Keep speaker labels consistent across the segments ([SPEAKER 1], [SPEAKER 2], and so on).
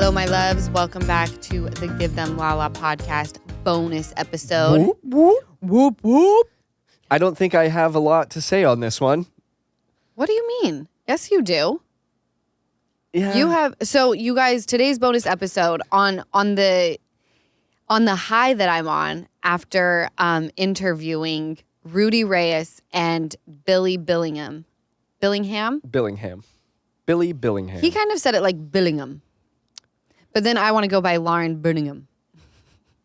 [SPEAKER 1] Hello, my loves. Welcome back to the Give Them Lala podcast bonus episode.
[SPEAKER 2] Whoop, whoop.
[SPEAKER 1] Whoop, whoop.
[SPEAKER 2] I don't think I have a lot to say on this one.
[SPEAKER 1] What do you mean? Yes, you do.
[SPEAKER 2] Yeah.
[SPEAKER 1] You have. So, you guys, today's bonus episode on the high that I'm on after interviewing Rudy Reyes and Billy Billingham. Billingham.
[SPEAKER 2] Billy Billingham.
[SPEAKER 1] He kind of said it like Billingham. But then I want to go by Lauren Birmingham.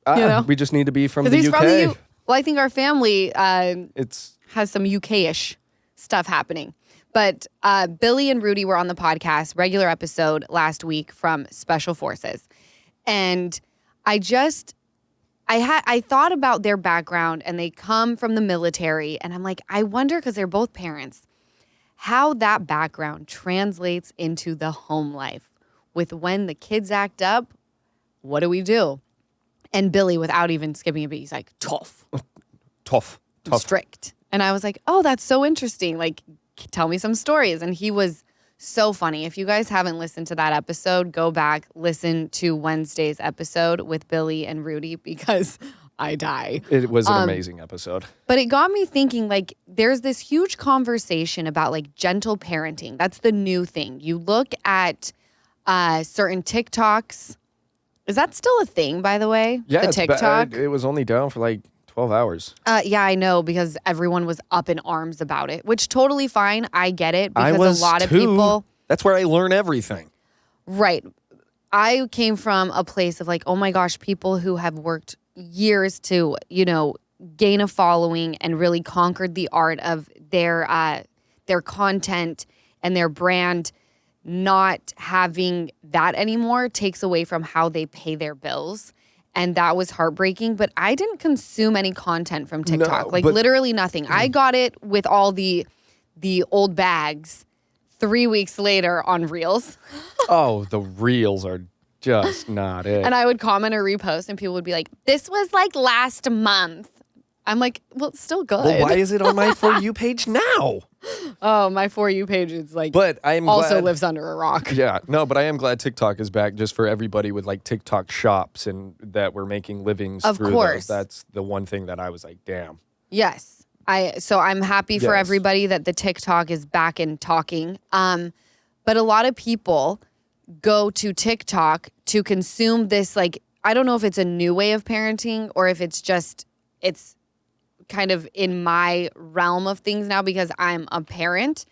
[SPEAKER 1] You know?
[SPEAKER 2] We just need to be from the
[SPEAKER 1] He's
[SPEAKER 2] UK.
[SPEAKER 1] from the U. Well, I think our family has some UK-ish stuff happening. But Billy and Rudy were on the podcast, regular episode last week from Special Forces. And I thought about their background, and they come from the military. And I'm like, I wonder, because they're both parents, how that background translates into the home life. With when the kids act up, what do we do? And Billy, without even skipping a beat, he's like, tough. Strict. And I was like, oh, that's so interesting. Like, tell me some stories. And he was so funny. If you guys haven't listened to that episode, go back, listen to Wednesday's episode with Billy and Rudy, because I die.
[SPEAKER 2] It was an amazing episode.
[SPEAKER 1] But it got me thinking, like, there's this huge conversation about, like, gentle parenting. That's the new thing. You look at certain TikToks. Is that still a thing, by the way?
[SPEAKER 2] Yeah,
[SPEAKER 1] the TikTok.
[SPEAKER 2] It was only down for like 12 hours.
[SPEAKER 1] Yeah, I know, because everyone was up in arms about it, which totally fine. I get it, because a lot of people.
[SPEAKER 2] That's where I learn everything.
[SPEAKER 1] Right. I came from a place of like, oh my gosh, people who have worked years to, gain a following and really conquered the art of their content and their brand. Not having that anymore takes away from how they pay their bills. And that was heartbreaking. But I didn't consume any content from TikTok. Literally nothing. I got it with all the old bags 3 weeks later on Reels.
[SPEAKER 2] Oh, the Reels are just not it.
[SPEAKER 1] And I would comment or repost, and people would be like, this was like last month. I'm like, well, it's still good.
[SPEAKER 2] Well, why is it on my For You page now?
[SPEAKER 1] Oh, my For You page is like,
[SPEAKER 2] but I am
[SPEAKER 1] also
[SPEAKER 2] glad,
[SPEAKER 1] lives under a rock.
[SPEAKER 2] Yeah, no, but I am glad TikTok is back, just for everybody with like TikTok shops and that we're making livings
[SPEAKER 1] of
[SPEAKER 2] through
[SPEAKER 1] course.
[SPEAKER 2] those. That's the one thing that I was like, damn.
[SPEAKER 1] Yes. So I'm happy for everybody that the TikTok is back and talking. But a lot of people go to TikTok to consume this, like, I don't know if it's a new way of parenting or if it's kind of in my realm of things now because I'm a parent.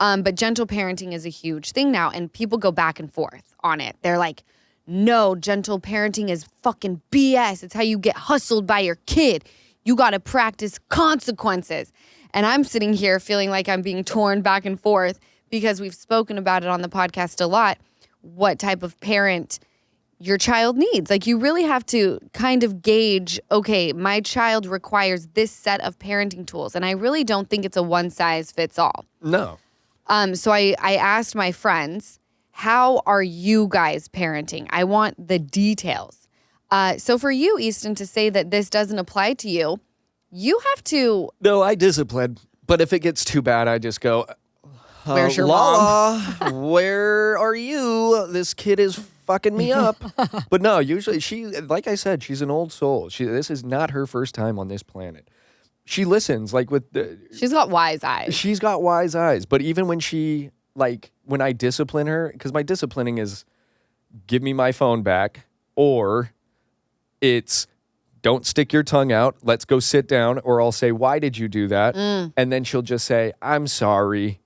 [SPEAKER 1] But gentle parenting is a huge thing now, and people go back and forth on it. They're like, no, gentle parenting is fucking BS. It's how you get hustled by your kid. You got to practice consequences. And I'm sitting here feeling like I'm being torn back and forth because we've spoken about it on the podcast a lot, what type of parent your child needs. Like, you really have to kind of gauge, okay, my child requires this set of parenting tools. And I really don't think it's a one size fits all.
[SPEAKER 2] No.
[SPEAKER 1] So I asked my friends, how are you guys parenting? I want the details. So for you, Easton, to say that this doesn't apply to you, you have to.
[SPEAKER 2] No, I discipline. But if it gets too bad, I just go,
[SPEAKER 1] where's your
[SPEAKER 2] Lala, where are you? This kid is fucking me up. But no, usually she, like I said, she's an old soul. This is not her first time on this planet. She listens, like
[SPEAKER 1] she's got wise eyes.
[SPEAKER 2] She's got wise eyes. But even when when I discipline her, because my disciplining is give me my phone back, or it's don't stick your tongue out, let's go sit down, or I'll say, why did you do that? And then she'll just say, I'm sorry.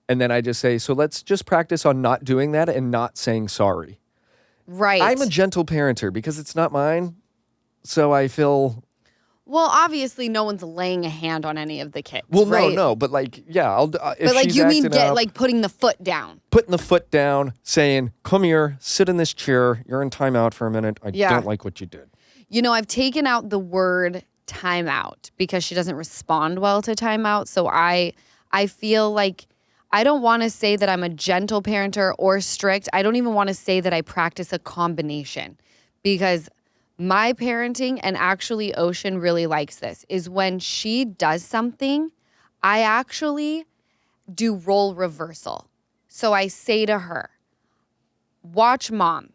[SPEAKER 2] And then I just say, so let's just practice on not doing that and not saying sorry.
[SPEAKER 1] Right.
[SPEAKER 2] I'm a gentle parenter because it's not mine. So I feel.
[SPEAKER 1] Well, obviously, no one's laying a hand on any of the kids.
[SPEAKER 2] Well,
[SPEAKER 1] right?
[SPEAKER 2] no. But like, yeah. But
[SPEAKER 1] like, you mean like putting the foot down.
[SPEAKER 2] Putting the foot down, saying, come here, sit in this chair. You're in timeout for a minute. I don't like what you did.
[SPEAKER 1] I've taken out the word timeout because she doesn't respond well to timeout. So I feel like I don't want to say that I'm a gentle parenter or strict. I don't even want to say that I practice a combination, because my parenting, and actually Ocean really likes this, is when she does something, I actually do role reversal. So I say to her, watch mom.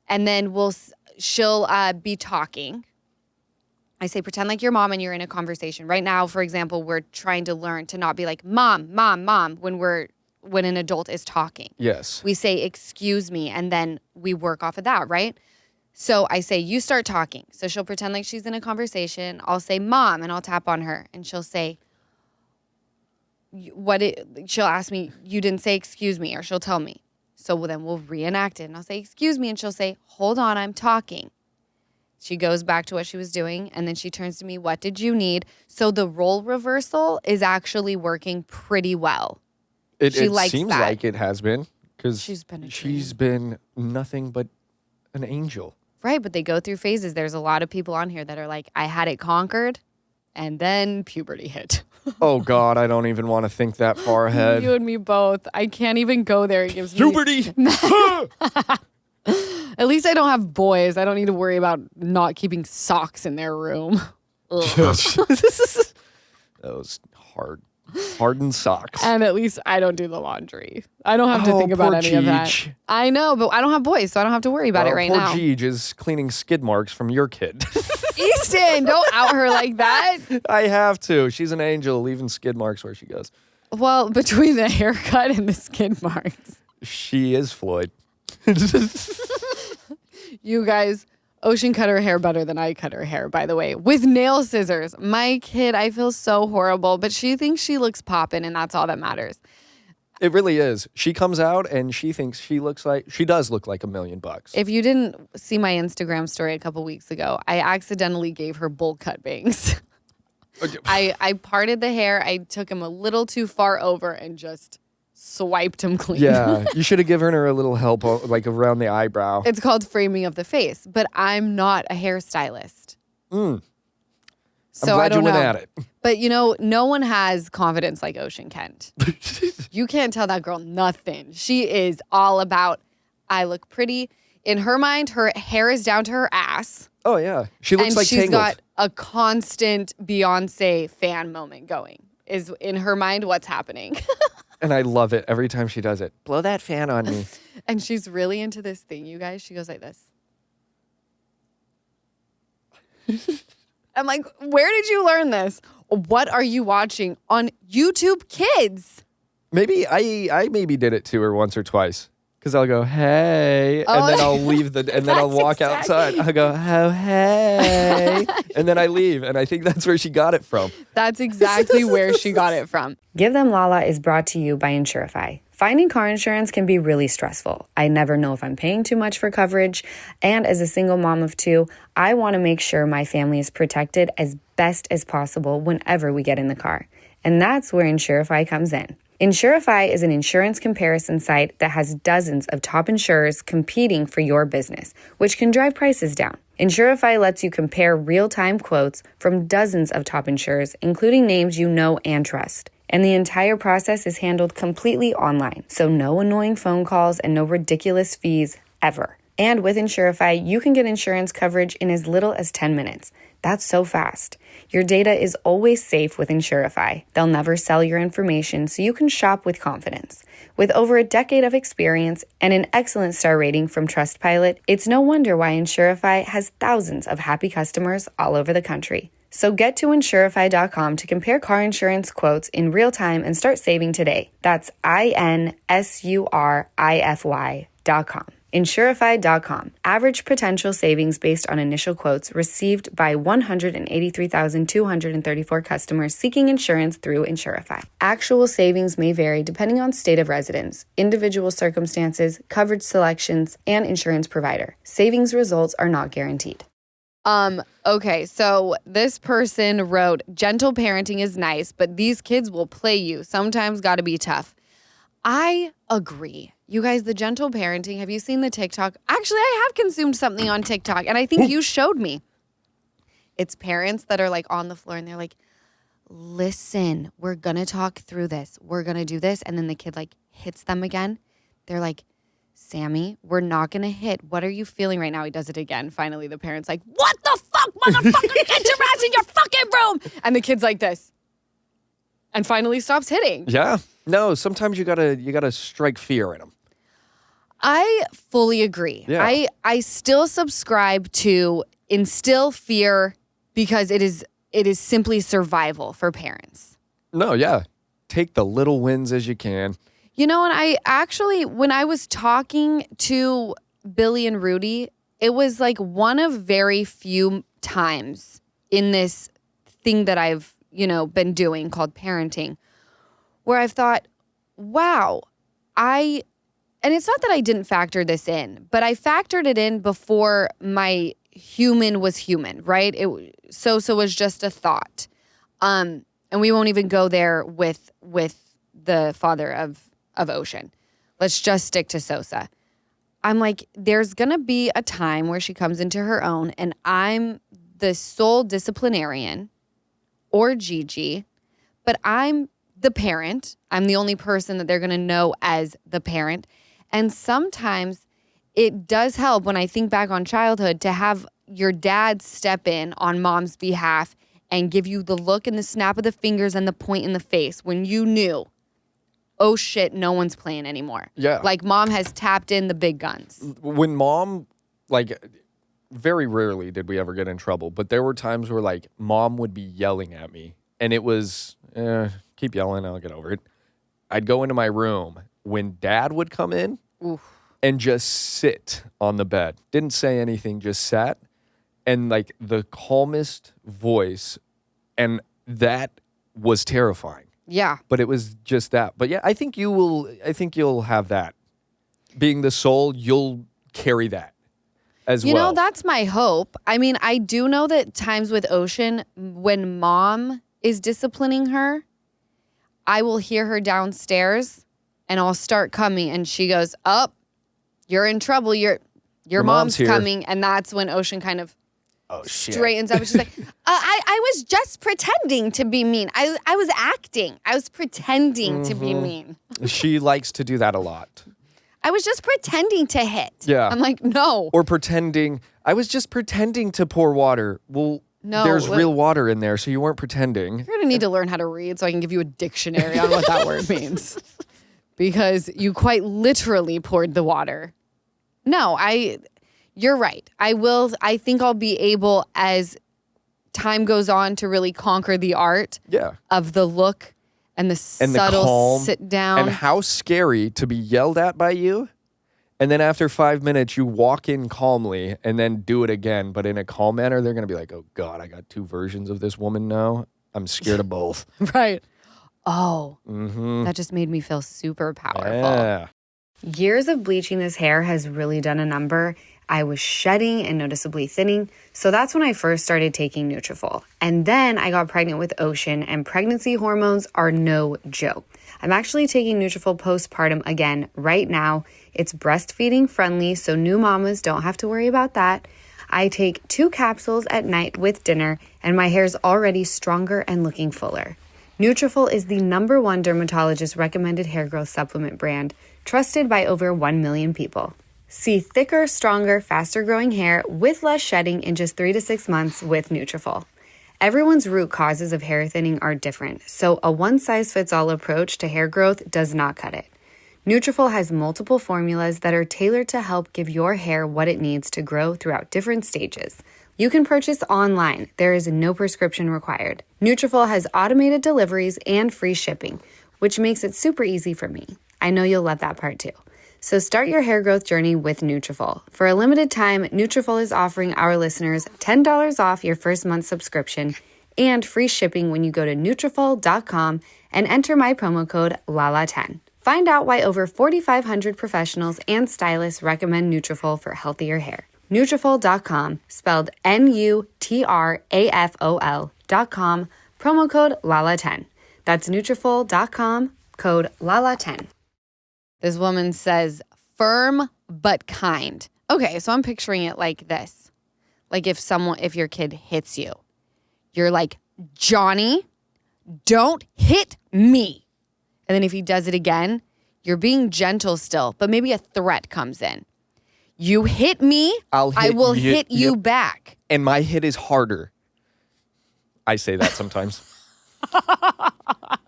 [SPEAKER 1] And then she'll be talking. I say, pretend like your mom and you're in a conversation. Right now, for example, we're trying to learn to not be like, mom, mom, mom, when an adult is talking.
[SPEAKER 2] Yes.
[SPEAKER 1] We say, excuse me, and then we work off of that, right? So I say, you start talking. So she'll pretend like she's in a conversation. I'll say, mom, and I'll tap on her. And she'll say, she'll ask me, you didn't say excuse me, or she'll tell me. So then we'll reenact it. And I'll say, excuse me, and she'll say, hold on, I'm talking. She goes back to what she was doing, and then she turns to me, what did you need? So the role reversal is actually working pretty well.
[SPEAKER 2] It seems like it has been, because
[SPEAKER 1] she's
[SPEAKER 2] been nothing but an angel.
[SPEAKER 1] Right, but they go through phases. There's a lot of people on here that are like, I had it conquered, and then puberty hit.
[SPEAKER 2] Oh, God, I don't even want to think that far ahead.
[SPEAKER 1] You and me both. I can't even go there. It gives me...
[SPEAKER 2] Puberty!
[SPEAKER 1] At least I don't have boys. I don't need to worry about not keeping socks in their room.
[SPEAKER 2] That was hard. Hardened socks.
[SPEAKER 1] And at least I don't do the laundry. I don't have to think about any of that. I know, but I don't have boys, so I don't have to worry about it right now.
[SPEAKER 2] Poor Jeej is cleaning skid marks from your kid.
[SPEAKER 1] Easton, don't out her like that.
[SPEAKER 2] I have to. She's an angel, leaving skid marks where she goes.
[SPEAKER 1] Well, between the haircut and the skid marks.
[SPEAKER 2] She is Floyd.
[SPEAKER 1] You guys, Ocean cut her hair better than I cut her hair, by the way, with nail scissors. My kid, I feel so horrible, but she thinks she looks poppin', and that's all that matters.
[SPEAKER 2] It really is. She comes out and she thinks she does look like $1 million.
[SPEAKER 1] If you didn't see my Instagram story a couple weeks ago, I accidentally gave her bowl cut bangs. I parted the hair. I took him a little too far over and just swiped him clean.
[SPEAKER 2] Yeah, you should have given her a little help, like around the eyebrow.
[SPEAKER 1] It's called framing of the face, but I'm not a hairstylist. So
[SPEAKER 2] I'm glad
[SPEAKER 1] I don't
[SPEAKER 2] you went
[SPEAKER 1] know.
[SPEAKER 2] at it.
[SPEAKER 1] But no one has confidence like Ocean Kent. You can't tell that girl nothing. She is all about, I look pretty. In her mind, her hair is down to her ass.
[SPEAKER 2] Oh, yeah. She looks like Tangled.
[SPEAKER 1] And she's got a constant Beyonce fan moment going. Is in her mind what's happening.
[SPEAKER 2] And I love it every time she does it. Blow that fan on me.
[SPEAKER 1] And she's really into this thing, you guys. She goes like this. I'm like, where did you learn this? What are you watching on YouTube Kids?
[SPEAKER 2] Maybe I maybe did it to her once or twice. Because I'll go, hey, and then I'll leave and then I'll walk outside. I'll go, oh, hey, and then I leave. And I think that's where she got it from.
[SPEAKER 1] That's exactly where she got it from.
[SPEAKER 3] Give Them Lala is brought to you by Insurify. Finding car insurance can be really stressful. I never know if I'm paying too much for coverage. And as a single mom of 2, I want to make sure my family is protected as best as possible whenever we get in the car. And that's where Insurify comes in. Insurify is an insurance comparison site that has dozens of top insurers competing for your business, which can drive prices down. Insurify lets you compare real-time quotes from dozens of top insurers, including names you know and trust. And the entire process is handled completely online, so no annoying phone calls and no ridiculous fees ever. And with Insurify, you can get insurance coverage in as little as 10 minutes. That's so fast. Your data is always safe with Insurify. They'll never sell your information, so you can shop with confidence. With over a decade of experience and an excellent star rating from Trustpilot, it's no wonder why Insurify has thousands of happy customers all over the country. So get to Insurify.com to compare car insurance quotes in real time and start saving today. That's INSURIFY.com. Insurify.com. Average potential savings based on initial quotes received by 183,234 customers seeking insurance through Insurify. Actual savings may vary depending on state of residence, individual circumstances, coverage selections, and insurance provider. Savings results are not guaranteed.
[SPEAKER 1] Okay, so this person wrote, gentle parenting is nice, but these kids will play you. Sometimes gotta be tough. I agree. You guys, the gentle parenting, have you seen the TikTok? Actually, I have consumed something on TikTok, and I think you showed me. It's parents that are like on the floor, and they're like, listen, we're going to talk through this. We're going to do this. And then the kid like hits them again. They're like, Sammy, we're not going to hit. What are you feeling right now? He does it again. Finally, the parent's like, what the fuck, motherfucker? Get your ass in your fucking room. And the kid's like this. And finally stops hitting.
[SPEAKER 2] Yeah. No, sometimes you gotta strike fear in them.
[SPEAKER 1] I fully agree.
[SPEAKER 2] Yeah.
[SPEAKER 1] I still subscribe to instill fear because it is simply survival for parents.
[SPEAKER 2] No, yeah. Take the little wins as you can.
[SPEAKER 1] You know, and I actually, when I was talking to Billy and Rudy, it was like one of very few times in this thing that I've, been doing called parenting, where I've thought, wow, and it's not that I didn't factor this in, but I factored it in before my human was human, right? Sosa was just a thought. And we won't even go there with the father of Ocean. Let's just stick to Sosa. I'm like, there's going to be a time where she comes into her own and I'm the sole disciplinarian or Gigi, but I'm the parent. I'm the only person that they're going to know as the parent. And sometimes it does help when I think back on childhood to have your dad step in on mom's behalf and give you the look and the snap of the fingers and the point in the face when you knew, oh shit, no one's playing anymore.
[SPEAKER 2] Yeah.
[SPEAKER 1] Like mom has tapped in the big guns.
[SPEAKER 2] When mom, very rarely did we ever get in trouble, but there were times where mom would be yelling at me and it was, keep yelling, I'll get over it. I'd go into my room when dad would come in and just sit on the bed. Didn't say anything, just sat. And the calmest voice. And that was terrifying.
[SPEAKER 1] Yeah.
[SPEAKER 2] But it was just that. But yeah, I think you'll have that. Being the soul, you'll carry that as well.
[SPEAKER 1] You know, that's my hope. I mean, I do know that times with Ocean, when mom is disciplining her, I will hear her downstairs and I'll start coming and she goes, up, you're in trouble. Your mom's
[SPEAKER 2] here.
[SPEAKER 1] coming. And that's when Ocean kind of straightens up. She's like, I was just pretending to be mean. I was acting. I was pretending to be mean.
[SPEAKER 2] She likes to do that a lot.
[SPEAKER 1] I was just pretending to hit.
[SPEAKER 2] Yeah.
[SPEAKER 1] I'm like, no.
[SPEAKER 2] Or pretending. I was just pretending to pour water. Well,
[SPEAKER 1] No,
[SPEAKER 2] there's real water in there, so you weren't pretending.
[SPEAKER 1] You're going to need to learn how to read so I can give you a dictionary on what that word means. Because you quite literally poured the water. No, you're right. I think I'll be able, as time goes on, to really conquer the art of the look and the subtle
[SPEAKER 2] calm,
[SPEAKER 1] sit down.
[SPEAKER 2] And how scary to be yelled at by you. And then after 5 minutes, you walk in calmly and then do it again. But in a calm manner, they're going to be like, oh, God, I got two versions of this woman now. I'm scared of both.
[SPEAKER 1] Right. Oh, that just made me feel super powerful.
[SPEAKER 2] Yeah.
[SPEAKER 3] Years of bleaching this hair has really done a number. I was shedding and noticeably thinning, so that's when I first started taking Nutrafol. And then I got pregnant with Ocean, and pregnancy hormones are no joke. I'm actually taking Nutrafol postpartum again right now. It's breastfeeding friendly, so new mamas don't have to worry about that. I take 2 capsules at night with dinner, and my hair's already stronger and looking fuller. Nutrafol is the #1 dermatologist recommended hair growth supplement brand, trusted by over 1 million people. See thicker, stronger, faster growing hair with less shedding in just 3 to 6 months with Nutrafol. Everyone's root causes of hair thinning are different, so a one-size-fits-all approach to hair growth does not cut it. Nutrafol has multiple formulas that are tailored to help give your hair what it needs to grow throughout different stages. You can purchase online. There is no prescription required. Nutrafol has automated deliveries and free shipping, which makes it super easy for me. I know you'll love that part too. So start your hair growth journey with Nutrafol. For a limited time, Nutrafol is offering our listeners $10 off your first month subscription and free shipping when you go to Nutrafol.com and enter my promo code LALA10. Find out why over 4,500 professionals and stylists recommend Nutrafol for healthier hair. Nutrafol.com, spelled Nutrafol.com, promo code LALA10. That's Nutrafol.com, code LALA10.
[SPEAKER 1] This woman says, firm but kind. Okay, so I'm picturing it like this. Like if your kid hits you, you're like, Johnny, don't hit me. And then if he does it again, you're being gentle still, but maybe a threat comes in. You hit me, I will hit you back.
[SPEAKER 2] And my hit is harder. I say that sometimes.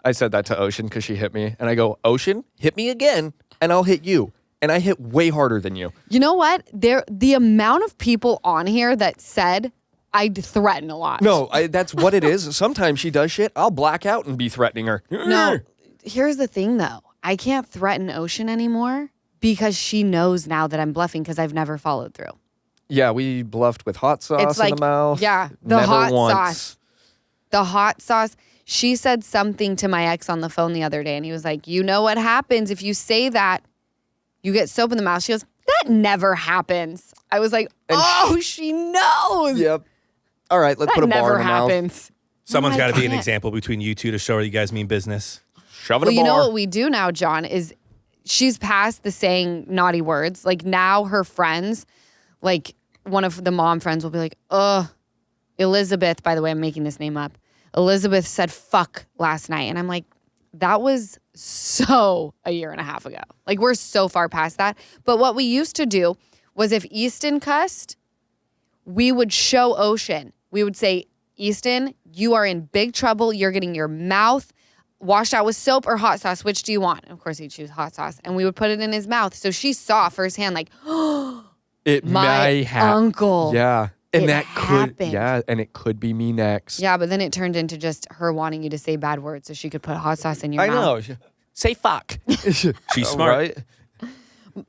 [SPEAKER 2] I said that to Ocean because she hit me. And I go, Ocean, hit me again, and I'll hit you. and I hit way harder than you.
[SPEAKER 1] You know what? The amount of people on here that said I threaten a lot.
[SPEAKER 2] No, that's what it is. Sometimes she does shit. I'll black out and be threatening her.
[SPEAKER 1] No, here's the thing though. I can't threaten Ocean anymore because she knows now that I'm bluffing because I've never followed through.
[SPEAKER 2] Yeah, we bluffed with hot sauce
[SPEAKER 1] It's like,
[SPEAKER 2] in the mouth.
[SPEAKER 1] yeah, the
[SPEAKER 2] Never
[SPEAKER 1] hot
[SPEAKER 2] once.
[SPEAKER 1] sauce. The hot sauce. She said something to my ex on the phone the other day, and he was like, you know what happens if you say that? You get soap in the mouth. She goes, that never happens. I was like, she knows.
[SPEAKER 2] Yep. All right, let's put a bar in the mouth.
[SPEAKER 1] That never happens.
[SPEAKER 4] Someone's got to be an example between you two to show her you guys mean business.
[SPEAKER 2] Shove it
[SPEAKER 1] Well,
[SPEAKER 2] a
[SPEAKER 1] you know
[SPEAKER 2] bar.
[SPEAKER 1] what we do now, John, is she's past the saying naughty words. Like now her friends, like one of the mom friends will be like, Elizabeth, by the way, I'm making this name up. Elizabeth said fuck last night. And I'm like, that was so a year and a half ago. Like we're so far past that. But what we used to do was if Easton cussed, we would show Ocean. We would say, Easton, you are in big trouble. You're getting your mouth washed out with soap or hot sauce. Which do you want? Of course, he'd choose hot sauce. And we would put it in his mouth. So she saw firsthand, like,
[SPEAKER 2] It
[SPEAKER 1] my
[SPEAKER 2] may happen.
[SPEAKER 1] uncle.
[SPEAKER 2] Yeah. And
[SPEAKER 1] It
[SPEAKER 2] that
[SPEAKER 1] happened.
[SPEAKER 2] could, and it could be me next.
[SPEAKER 1] Yeah, but then it turned into just her wanting you to say bad words so she could put hot sauce in your
[SPEAKER 2] I
[SPEAKER 1] mouth.
[SPEAKER 2] know. Say fuck.
[SPEAKER 4] She's smart.
[SPEAKER 2] Right?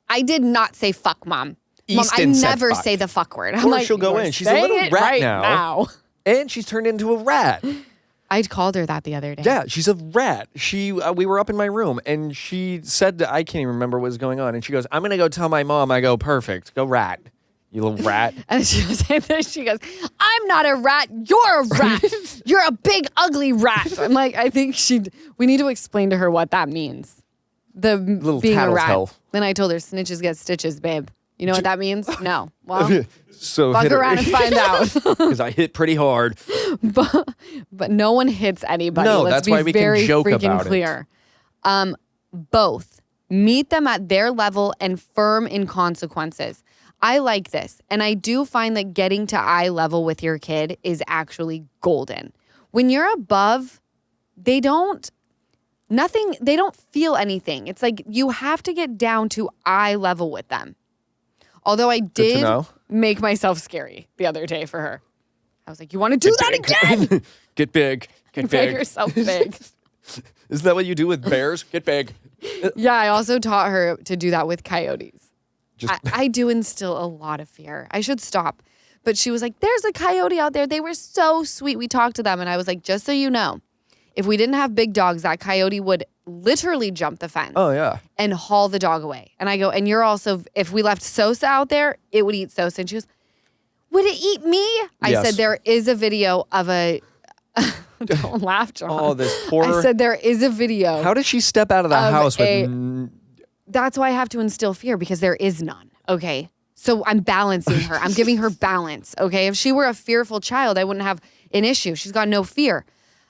[SPEAKER 1] I did not say fuck, Mom. Mom, I
[SPEAKER 2] Easton said
[SPEAKER 1] never
[SPEAKER 2] fuck.
[SPEAKER 1] say the fuck word. I'm
[SPEAKER 2] Or
[SPEAKER 1] like,
[SPEAKER 2] she'll go
[SPEAKER 1] "You're
[SPEAKER 2] in. She's a
[SPEAKER 1] saying
[SPEAKER 2] little
[SPEAKER 1] it
[SPEAKER 2] rat
[SPEAKER 1] right
[SPEAKER 2] now. And she's turned into a rat.
[SPEAKER 1] I called her that the other day.
[SPEAKER 2] Yeah, she's a rat. We were up in my room, and she said, I can't even remember what was going on. And she goes, I'm going to go tell my mom. I go, perfect. Go rat. You little rat.
[SPEAKER 1] And she goes, I'm not a rat. You're a rat. You're a big, ugly rat. I'm like, I think we need to explain to her what that means. The
[SPEAKER 2] Little
[SPEAKER 1] being a rat.
[SPEAKER 2] tattletale.
[SPEAKER 1] Then I told her, snitches get stitches, babe. You know what that means? No. Well,
[SPEAKER 2] So
[SPEAKER 1] fuck
[SPEAKER 2] hit her.
[SPEAKER 1] around and find out.
[SPEAKER 2] Because I hit pretty hard.
[SPEAKER 1] But no one hits anybody.
[SPEAKER 2] No,
[SPEAKER 1] Let's
[SPEAKER 2] that's
[SPEAKER 1] be
[SPEAKER 2] why we can
[SPEAKER 1] very
[SPEAKER 2] joke
[SPEAKER 1] freaking
[SPEAKER 2] about it.
[SPEAKER 1] clear. Both. Meet them at their level and firm in consequences. I like this. And I do find that getting to eye level with your kid is actually golden. When you're above, they don't feel anything. It's like you have to get down to eye level with them. Although I did make myself scary the other day for her. I was like, you want to do that again?
[SPEAKER 2] Get big. Get
[SPEAKER 1] Make
[SPEAKER 2] big.
[SPEAKER 1] yourself big.
[SPEAKER 2] Isn't that what you do with bears? Get big.
[SPEAKER 1] Yeah, I also taught her to do that with coyotes. I do instill a lot of fear. I should stop. But she was like, there's a coyote out there. They were so sweet. We talked to them. And I was like, just so you know, if we didn't have big dogs, that coyote would literally jump the fence.
[SPEAKER 2] Oh, yeah.
[SPEAKER 1] And haul the dog away. And I go, and you're also, if we left Sosa out there, it would eat Sosa. And she goes, would it eat me? I
[SPEAKER 2] Yes.
[SPEAKER 1] said, there is a video of a, don't laugh, John.
[SPEAKER 2] Oh, this poor.
[SPEAKER 1] I said, there is a video.
[SPEAKER 2] How did she step out of the house with.
[SPEAKER 1] That's why I have to instill fear because there is none. Okay. So I'm balancing her. I'm giving her balance. Okay. If she were a fearful child, I wouldn't have an issue. She's got no fear.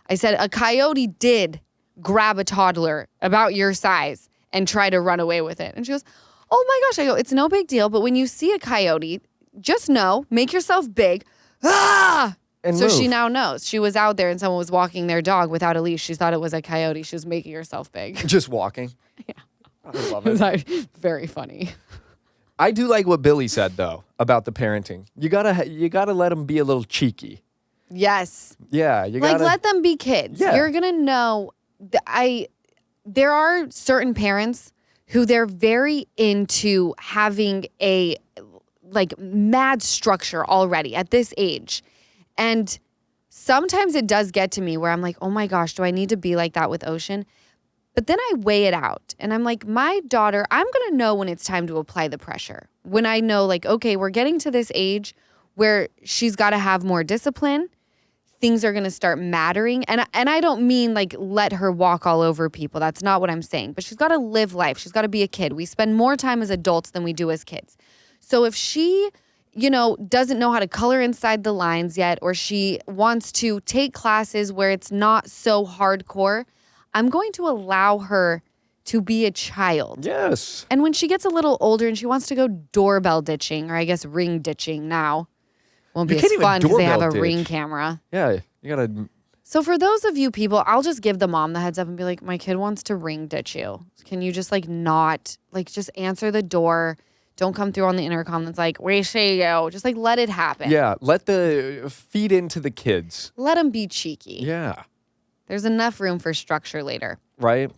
[SPEAKER 1] I said, a coyote did grab a toddler about your size and try to run away with it. And she goes, oh my gosh. I go, it's no big deal. But when you see a coyote, just know, make yourself big. Ah!
[SPEAKER 2] And
[SPEAKER 1] so
[SPEAKER 2] move.
[SPEAKER 1] she now knows. She was out there and someone was walking their dog without a leash. She thought it was a coyote. She was making herself big.
[SPEAKER 2] Just walking.
[SPEAKER 1] Yeah.
[SPEAKER 2] I love
[SPEAKER 1] It was
[SPEAKER 2] it.
[SPEAKER 1] like, very funny.
[SPEAKER 2] I do like what Billy said, though, about the parenting. You gotta let them be a little cheeky.
[SPEAKER 1] Yes.
[SPEAKER 2] Yeah. You
[SPEAKER 1] Like,
[SPEAKER 2] gotta.
[SPEAKER 1] let them be kids.
[SPEAKER 2] Yeah.
[SPEAKER 1] You're going to know. There are certain parents who they're very into having a, like, mad structure already at this age. And sometimes it does get to me where I'm like, oh my gosh, do I need to be like that with Ocean? But then I weigh it out and I'm like, my daughter, I'm going to know when it's time to apply the pressure. When I know, like, okay, we're getting to this age where she's got to have more discipline. Things are going to start mattering. And I don't mean like let her walk all over people. That's not what I'm saying. But she's got to live life. She's got to be a kid. We spend more time as adults than we do as kids. So if she, doesn't know how to color inside the lines yet, or she wants to take classes where it's not so hardcore, I'm going to allow her to be a child.
[SPEAKER 2] Yes.
[SPEAKER 1] And when she gets a little older and she wants to go doorbell ditching, or I guess ring ditching now, won't be
[SPEAKER 2] You
[SPEAKER 1] as
[SPEAKER 2] can't even
[SPEAKER 1] fun because they have a
[SPEAKER 2] doorbell
[SPEAKER 1] ring
[SPEAKER 2] ditch.
[SPEAKER 1] camera.
[SPEAKER 2] Yeah. You gotta.
[SPEAKER 1] So for those of you people, I'll just give the mom the heads up and be like, my kid wants to ring ditch you. Can you just like not, like just answer the door? Don't come through on the intercom that's like, we see you. Just like let it happen.
[SPEAKER 2] Yeah, feed into the kids.
[SPEAKER 1] Let them be cheeky.
[SPEAKER 2] Yeah.
[SPEAKER 1] There's enough room for structure later.
[SPEAKER 2] Right?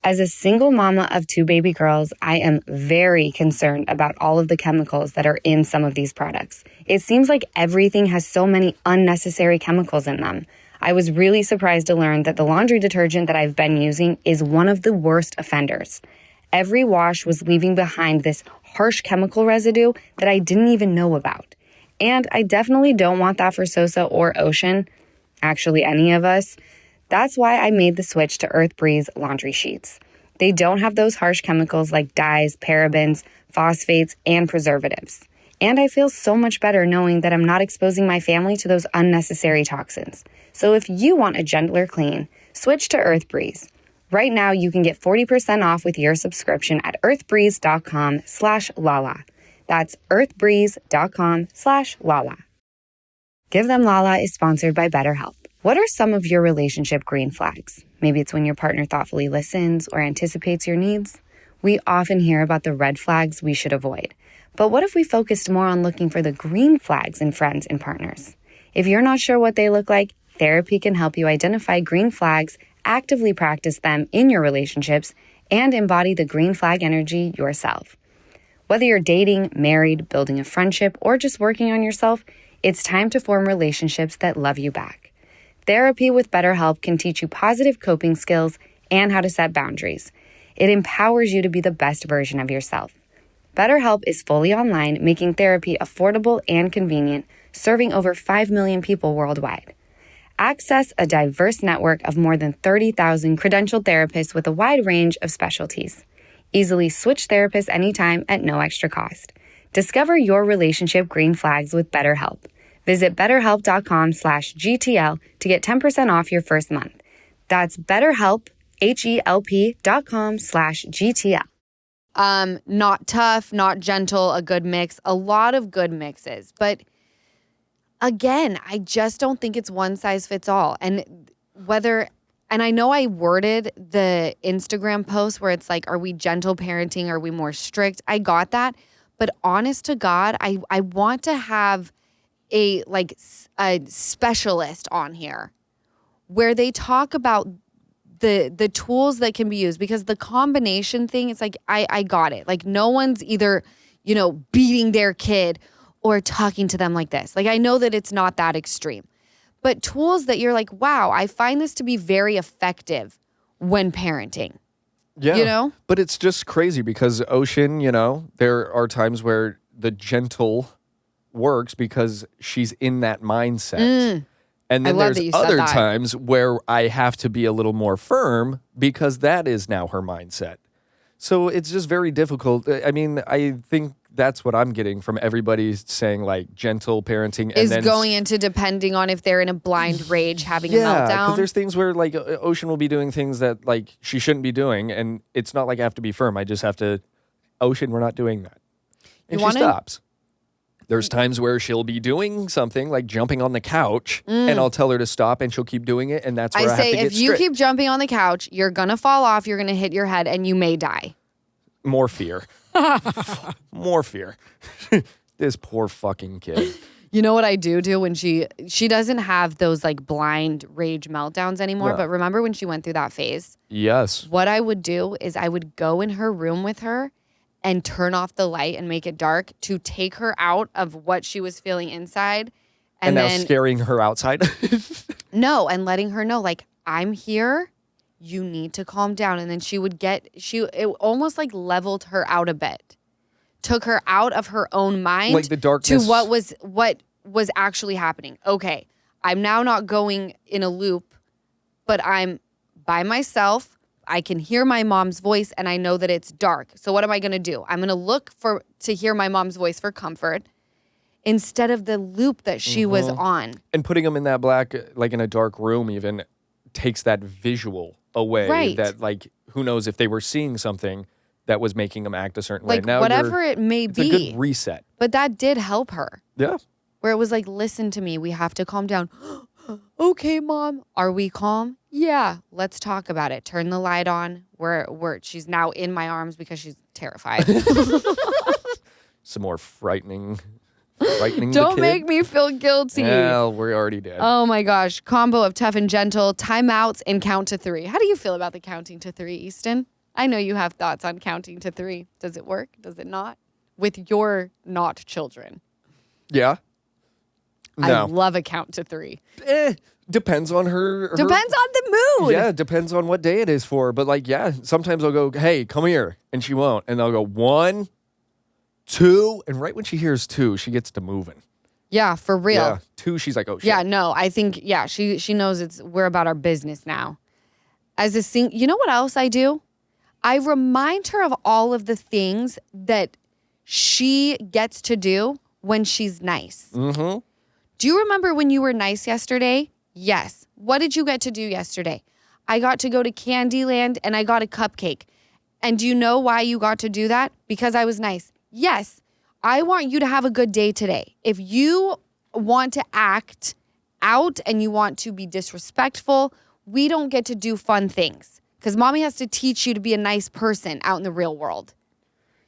[SPEAKER 3] As a single mama of 2 baby girls, I am very concerned about all of the chemicals that are in some of these products. It seems like everything has so many unnecessary chemicals in them. I was really surprised to learn that the laundry detergent that I've been using is one of the worst offenders. Every wash was leaving behind this harsh chemical residue that I didn't even know about. And I definitely don't want that for Sosa or Ocean, actually any of us. That's why I made the switch to Earth Breeze laundry sheets. They don't have those harsh chemicals like dyes, parabens, phosphates, and preservatives. And I feel so much better knowing that I'm not exposing my family to those unnecessary toxins. So if you want a gentler clean, switch to Earth Breeze. Right now, you can get 40% off with your subscription at earthbreeze.com/Lala. That's earthbreeze.com/Lala. Give Them Lala is sponsored by BetterHelp. What are some of your relationship green flags? Maybe it's when your partner thoughtfully listens or anticipates your needs. We often hear about the red flags we should avoid. But what if we focused more on looking for the green flags in friends and partners? If you're not sure what they look like, therapy can help you identify green flags, actively practice them in your relationships, and embody the green flag energy yourself. Whether you're dating, married, building a friendship, or just working on yourself, it's time to form relationships that love you back. Therapy with BetterHelp can teach you positive coping skills and how to set boundaries. It empowers you to be the best version of yourself. BetterHelp is fully online, making therapy affordable and convenient, serving over 5 million people worldwide. Access a diverse network of more than 30,000 credentialed therapists with a wide range of specialties. Easily switch therapists anytime at no extra cost. Discover your relationship green flags with BetterHelp. Visit betterhelp.com/GTL to get 10% off your first month. That's BetterHelp, HELP.com/GTL.
[SPEAKER 1] Not tough, not gentle, a good mix, a lot of good mixes. But again, I just don't think it's one size fits all. And I know I worded the Instagram post where it's like, are we gentle parenting? Are we more strict? I got that. But honest to God, I want to have a specialist on here where they talk about the tools that can be used, because the combination thing, it's like, I got it. Like no one's either, beating their kid or talking to them like this. Like I know that it's not that extreme, but tools that you're like, wow, I find this to be very effective when parenting.
[SPEAKER 2] Yeah. But it's just crazy because Ocean, there are times where the gentle works because she's in that mindset. And then there's other times where I have to be a little more firm because that is now her mindset. So it's just very difficult. I mean, I think that's what I'm getting from everybody saying like gentle parenting. And then
[SPEAKER 1] going into depending on if they're in a blind rage, having a meltdown.
[SPEAKER 2] Yeah, because there's things where like Ocean will be doing things that like she shouldn't be doing. And it's not like I have to be firm. I just have to, Ocean, we're not doing that. And she stops. There's times where she'll be doing something like jumping on the couch and I'll tell her to stop and she'll keep doing it. And that's where I have to get
[SPEAKER 1] if you
[SPEAKER 2] strict.
[SPEAKER 1] keep jumping on the couch, you're going to fall off, you're going to hit your head and you may die.
[SPEAKER 2] More fear. More fear. This poor fucking kid.
[SPEAKER 1] You know what I do when she doesn't have those like blind rage meltdowns anymore.
[SPEAKER 2] No.
[SPEAKER 1] But remember when she went through that phase?
[SPEAKER 2] Yes.
[SPEAKER 1] What I would do is I would go in her room with her and turn off the light and make it dark to take her out of what she was feeling inside.
[SPEAKER 2] And then, now scaring her outside?
[SPEAKER 1] No, and letting her know, like, I'm here. You need to calm down. And then it almost like leveled her out a bit. Took her out of her own mind.
[SPEAKER 2] Like the darkness.
[SPEAKER 1] To what was actually happening. Okay, I'm now not going in a loop, but I'm by myself. I can hear my mom's voice and I know that it's dark. So what am I going to do? I'm going to look to hear my mom's voice for comfort instead of the loop that she was on.
[SPEAKER 2] And putting them in that black, like in a dark room even, takes that visual away.
[SPEAKER 1] Right.
[SPEAKER 2] That like, who knows if they were seeing something that was making them act a certain way.
[SPEAKER 1] Like
[SPEAKER 2] Now
[SPEAKER 1] whatever it may
[SPEAKER 2] it's
[SPEAKER 1] be.
[SPEAKER 2] a good reset.
[SPEAKER 1] But that did help her.
[SPEAKER 2] Yeah.
[SPEAKER 1] Where it was like, listen to me. We have to calm down. Okay, Mom. Are we calm? Yeah. Let's talk about it. Turn the light on. She's now in my arms because she's terrified.
[SPEAKER 2] Some more frightening the
[SPEAKER 1] Don't
[SPEAKER 2] kid.
[SPEAKER 1] make me feel guilty.
[SPEAKER 2] Well, we're already dead.
[SPEAKER 1] Oh my gosh. Combo of tough and gentle, timeouts, and count to 3. How do you feel about the counting to 3, Easton? I know you have thoughts on counting to 3. Does it work? Does it not? With your not children.
[SPEAKER 2] Yeah. No.
[SPEAKER 1] I love a count to 3.
[SPEAKER 2] Depends on her.
[SPEAKER 1] Depends on the mood.
[SPEAKER 2] Yeah, depends on what day it is for. But like, yeah, sometimes I'll go, hey, come here. And she won't. And I'll go 1, 2. And right when she hears 2, she gets to moving.
[SPEAKER 1] Yeah, for real.
[SPEAKER 2] Yeah, 2, she's like, oh, shit.
[SPEAKER 1] Yeah, no, I think, she knows we're about our business now. You know what else I do? I remind her of all of the things that she gets to do when she's nice.
[SPEAKER 2] Mm-hmm.
[SPEAKER 1] Do you remember when you were nice yesterday? Yes. What did you get to do yesterday? I got to go to Candyland and I got a cupcake. And do you know why you got to do that? Because I was nice. Yes. I want you to have a good day today. If you want to act out and you want to be disrespectful, we don't get to do fun things. Because mommy has to teach you to be a nice person out in the real world.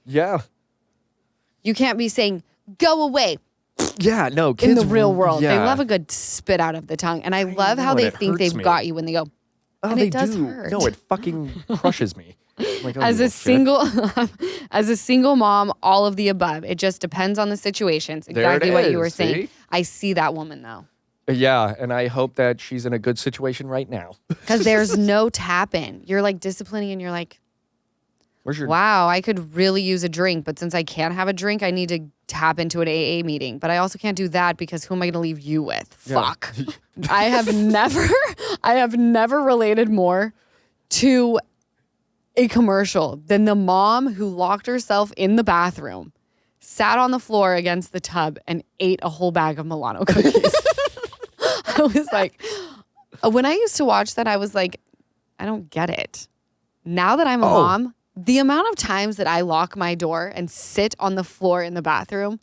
[SPEAKER 2] Yeah.
[SPEAKER 1] You can't be saying, go away.
[SPEAKER 2] Yeah, no, kids.
[SPEAKER 1] In the real world.
[SPEAKER 2] Yeah.
[SPEAKER 1] They love a good spit out of the tongue. And I love how they think they've got you when they go,
[SPEAKER 2] oh,
[SPEAKER 1] and
[SPEAKER 2] they
[SPEAKER 1] it does
[SPEAKER 2] do.
[SPEAKER 1] hurt.
[SPEAKER 2] No, it fucking crushes me. I'm like, oh,
[SPEAKER 1] As
[SPEAKER 2] you
[SPEAKER 1] a
[SPEAKER 2] little shit.
[SPEAKER 1] as a single mom, all of the above. It just depends on the situations. Exactly what you were saying.
[SPEAKER 2] See?
[SPEAKER 1] I see that woman though.
[SPEAKER 2] Yeah, and I hope that she's in a good situation right now.
[SPEAKER 1] Because there's no tap in. You're like disciplining and you're like,
[SPEAKER 2] Where's your
[SPEAKER 1] wow, I could really use a drink. But since I can't have a drink, I need to tap into an AA meeting. But I also can't do that because who am I going to leave you with?
[SPEAKER 2] Yeah.
[SPEAKER 1] Fuck. I have never related more to a commercial than the mom who locked herself in the bathroom, sat on the floor against the tub, and ate a whole bag of Milano cookies. I was like, when I used to watch that, I was like, I don't get it. Now that I'm a mom, the amount of times that I lock my door and sit on the floor in the bathroom,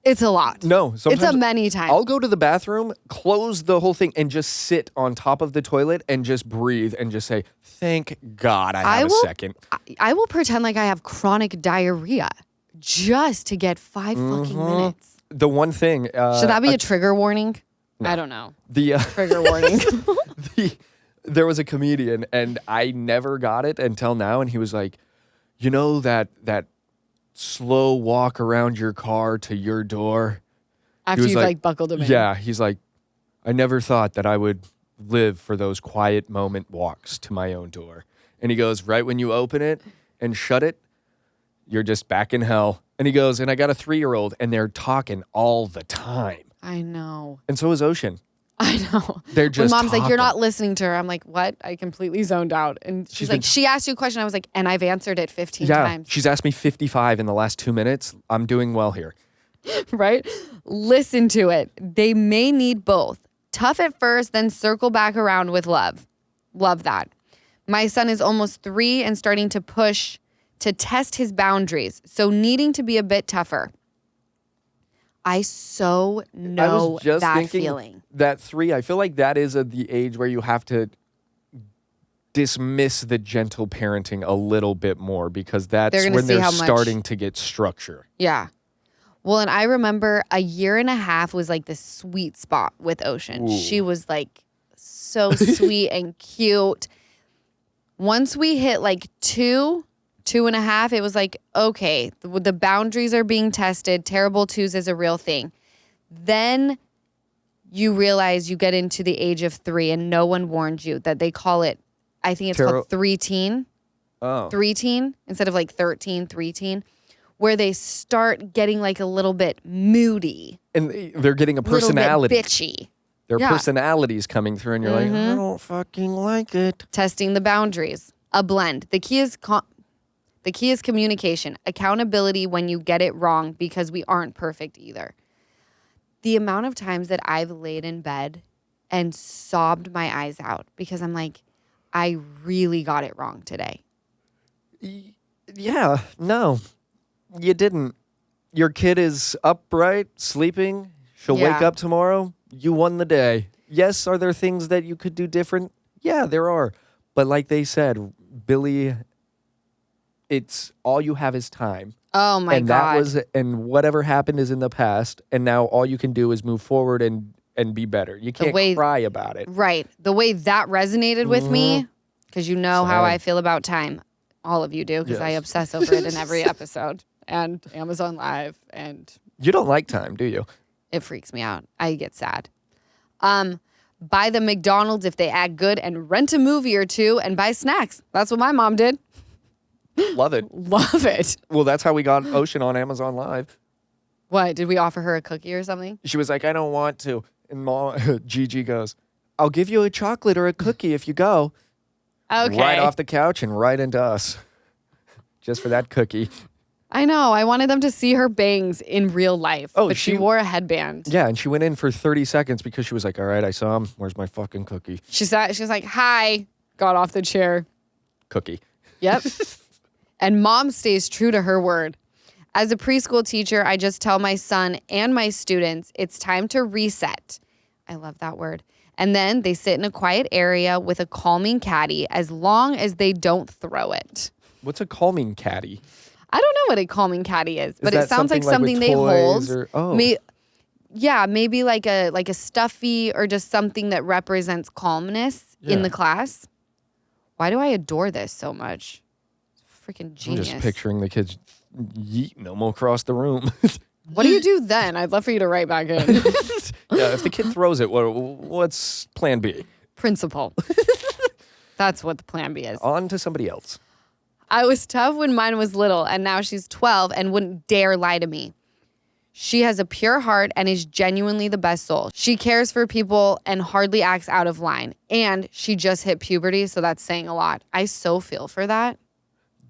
[SPEAKER 1] it's a lot.
[SPEAKER 2] No, sometimes
[SPEAKER 1] it's a many times.
[SPEAKER 2] I'll go to the bathroom, close the whole thing, and just sit on top of the toilet and just breathe and just say, thank God I have a second.
[SPEAKER 1] I will pretend like I have chronic diarrhea just to get 5 fucking minutes.
[SPEAKER 2] The one thing.
[SPEAKER 1] Should that be a trigger warning? No. I don't know.
[SPEAKER 2] The
[SPEAKER 1] trigger warning.
[SPEAKER 2] There was a comedian, and I never got it until now, and he was like, you know that slow walk around your car to your door?
[SPEAKER 1] After you've like buckled them in.
[SPEAKER 2] Yeah, he's like, I never thought that I would live for those quiet moment walks to my own door. And he goes, right when you open it and shut it, you're just back in hell. And he goes, and I got a 3-year-old, and they're talking all the time.
[SPEAKER 1] I know.
[SPEAKER 2] And so is Ocean.
[SPEAKER 1] I know.
[SPEAKER 2] They're just
[SPEAKER 1] when mom's
[SPEAKER 2] talking.
[SPEAKER 1] like, you're not listening to her. I'm like, what? I completely zoned out. And she's like, she asked you a question. I was like, and I've answered it 15 times.
[SPEAKER 2] She's asked me 55 in the last 2 minutes. I'm doing well here.
[SPEAKER 1] Right? Listen to it. They may need both. Tough at first, then circle back around with love. Love that. My son is almost 3 and starting to push to test his boundaries. So needing to be a bit tougher. I so know
[SPEAKER 2] I was just
[SPEAKER 1] that
[SPEAKER 2] thinking
[SPEAKER 1] feeling.
[SPEAKER 2] That 3, I feel like that is the age where you have to dismiss the gentle parenting a little bit more because that's when they're starting to get structure.
[SPEAKER 1] Yeah. Well, and I remember a year and a half was like the sweet spot with Ocean.
[SPEAKER 2] Ooh.
[SPEAKER 1] She was like so sweet and cute. Once we hit like 2.5, it was like, okay, the boundaries are being tested. Terrible twos is a real thing. Then you realize you get into the age of 3 and no one warned you that they call it, I think it's called 3-teen.
[SPEAKER 2] Oh.
[SPEAKER 1] 3-teen instead of like 13, 3-teen, where they start getting like a little bit moody.
[SPEAKER 2] And they're getting a personality.
[SPEAKER 1] Little bit bitchy.
[SPEAKER 2] Their personality's coming through and you're like, I don't fucking like it.
[SPEAKER 1] Testing the boundaries. A blend. The key is communication, accountability when you get it wrong because we aren't perfect either. The amount of times that I've laid in bed and sobbed my eyes out because I'm like, I really got it wrong today.
[SPEAKER 2] Yeah, no, you didn't. Your kid is upright, sleeping. She'll wake up tomorrow. You won the day. Yes, are there things that you could do different? Yeah, there are. But like they said, Billy, it's all you have is time.
[SPEAKER 1] Oh my God.
[SPEAKER 2] And whatever happened is in the past. And now all you can do is move forward and be better. You can't cry about it.
[SPEAKER 1] Right. The way that resonated with me, because you know how I feel about time. All of you do, because I obsess over it in every episode. And Amazon Live. And
[SPEAKER 2] you don't like time, do you?
[SPEAKER 1] it freaks me out. I get sad. Buy the McDonald's if they act good and rent a movie or two and buy snacks. That's what my mom did.
[SPEAKER 2] Love it.
[SPEAKER 1] Love it.
[SPEAKER 2] Well, that's how we got Ocean on Amazon Live.
[SPEAKER 1] What? Did we offer her a cookie or something?
[SPEAKER 2] She was like, I don't want to. And Mom, Gigi goes, I'll give you a chocolate or a cookie if you go.
[SPEAKER 1] Okay.
[SPEAKER 2] Right off the couch and right into us. Just for that cookie.
[SPEAKER 1] I know. I wanted them to see her bangs in real life.
[SPEAKER 2] Oh,
[SPEAKER 1] but she wore a headband.
[SPEAKER 2] Yeah, and she went in for 30 seconds because she was like, all right, I saw him. Where's my fucking cookie?
[SPEAKER 1] She was like, hi. Got off the chair.
[SPEAKER 2] Cookie.
[SPEAKER 1] Yep. And mom stays true to her word. As a preschool teacher, I just tell my son and my students it's time to reset. I love that word. And then they sit in a quiet area with a calming caddy as long as they don't throw it.
[SPEAKER 2] What's a calming caddy?
[SPEAKER 1] I don't know what a calming caddy is, but
[SPEAKER 2] that
[SPEAKER 1] it sounds like something
[SPEAKER 2] with
[SPEAKER 1] they hold.
[SPEAKER 2] Yeah,
[SPEAKER 1] maybe like a stuffy or just something that represents calmness in the class. Why do I adore this so much? It's freaking genius.
[SPEAKER 2] I'm just picturing the kids yeeting them across the room.
[SPEAKER 1] What do you do then? I'd love for you to write back in.
[SPEAKER 2] Yeah, if the kid throws it, what's plan B?
[SPEAKER 1] Principal. That's what the plan B is.
[SPEAKER 2] On to somebody else.
[SPEAKER 1] I was tough when mine was little, and now she's 12 and wouldn't dare lie to me. She has a pure heart and is genuinely the best soul. She cares for people and hardly acts out of line. And she just hit puberty, so that's saying a lot. I so feel for that.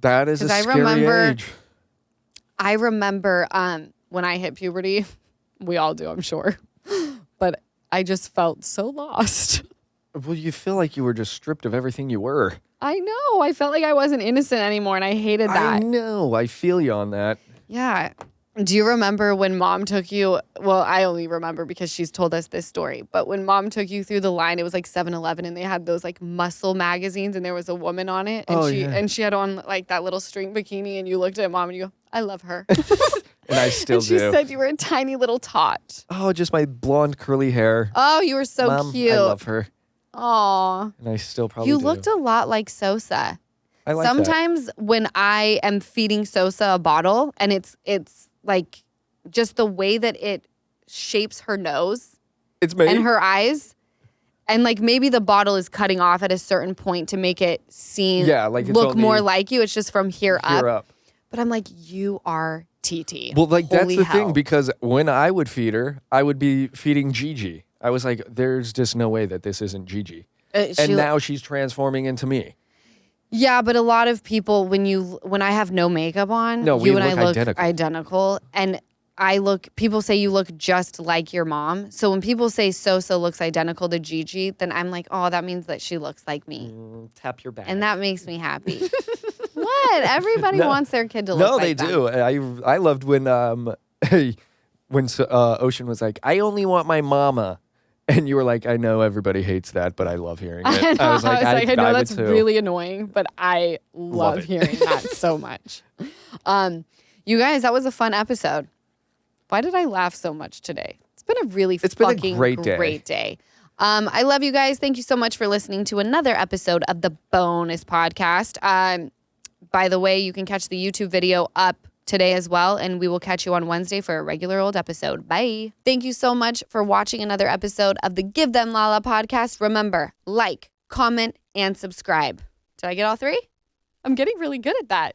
[SPEAKER 2] That is a scary age.
[SPEAKER 1] I remember when I hit puberty, we all do, I'm sure. But I just felt so lost.
[SPEAKER 2] Well, you feel like you were just stripped of everything you were.
[SPEAKER 1] I know. I felt like I wasn't innocent anymore, and I hated that.
[SPEAKER 2] I know. I feel you on that.
[SPEAKER 1] Yeah. Do you remember when mom took you? Well, I only remember because she's told us this story. But when mom took you through the line, it was like 7-Eleven, and they had those like muscle magazines, and there was a woman on it. And and she had on like that little string bikini, and you looked at mom and you go, I love her.
[SPEAKER 2] And I still
[SPEAKER 1] and she said you were a tiny little tot.
[SPEAKER 2] Oh, just my blonde curly hair.
[SPEAKER 1] Oh, you were so
[SPEAKER 2] Mom,
[SPEAKER 1] cute.
[SPEAKER 2] I love her.
[SPEAKER 1] Aw.
[SPEAKER 2] And I still probably
[SPEAKER 1] You
[SPEAKER 2] do.
[SPEAKER 1] looked a lot like Sosa.
[SPEAKER 2] I like
[SPEAKER 1] Sometimes when I am feeding Sosa a bottle and it's like just the way that it shapes her nose and her eyes, and like maybe the bottle is cutting off at a certain point to make it seem look more like you. It's just from here up. But I'm like, you are TT.
[SPEAKER 2] Well, like
[SPEAKER 1] Holy
[SPEAKER 2] that's the
[SPEAKER 1] hell.
[SPEAKER 2] thing, because when I would feed her, I would be feeding Gigi. I was like, there's just no way that this isn't Gigi. And now she's transforming into me.
[SPEAKER 1] Yeah, but a lot of people, when I have no makeup on,
[SPEAKER 2] we
[SPEAKER 1] you and I look
[SPEAKER 2] identical.
[SPEAKER 1] identical. And people say you look just like your mom. So when people say Sosa looks identical to Gigi, then I'm like, oh, that means that she looks like me.
[SPEAKER 2] Tap your back.
[SPEAKER 1] And that makes me happy. What? Everybody wants their kid to look like them.
[SPEAKER 2] No, they do. I loved when Ocean was like, I only want my mama. And you were like, I know everybody hates that, but I love hearing it.
[SPEAKER 1] I was like, I know that's
[SPEAKER 2] too.
[SPEAKER 1] really annoying, but I love hearing that so much. You guys, that was a fun episode. Why did I laugh so much today? It's been a really fucking great day. I love you guys. Thank you so much for listening to another episode of the Bonus Podcast. By the way, you can catch the YouTube video up today as well, and we will catch you on Wednesday for a regular old episode. Bye. Thank you so much for watching another episode of the Give Them Lala podcast. Remember, like, comment, and subscribe. Did I get all three? I'm getting really good at that.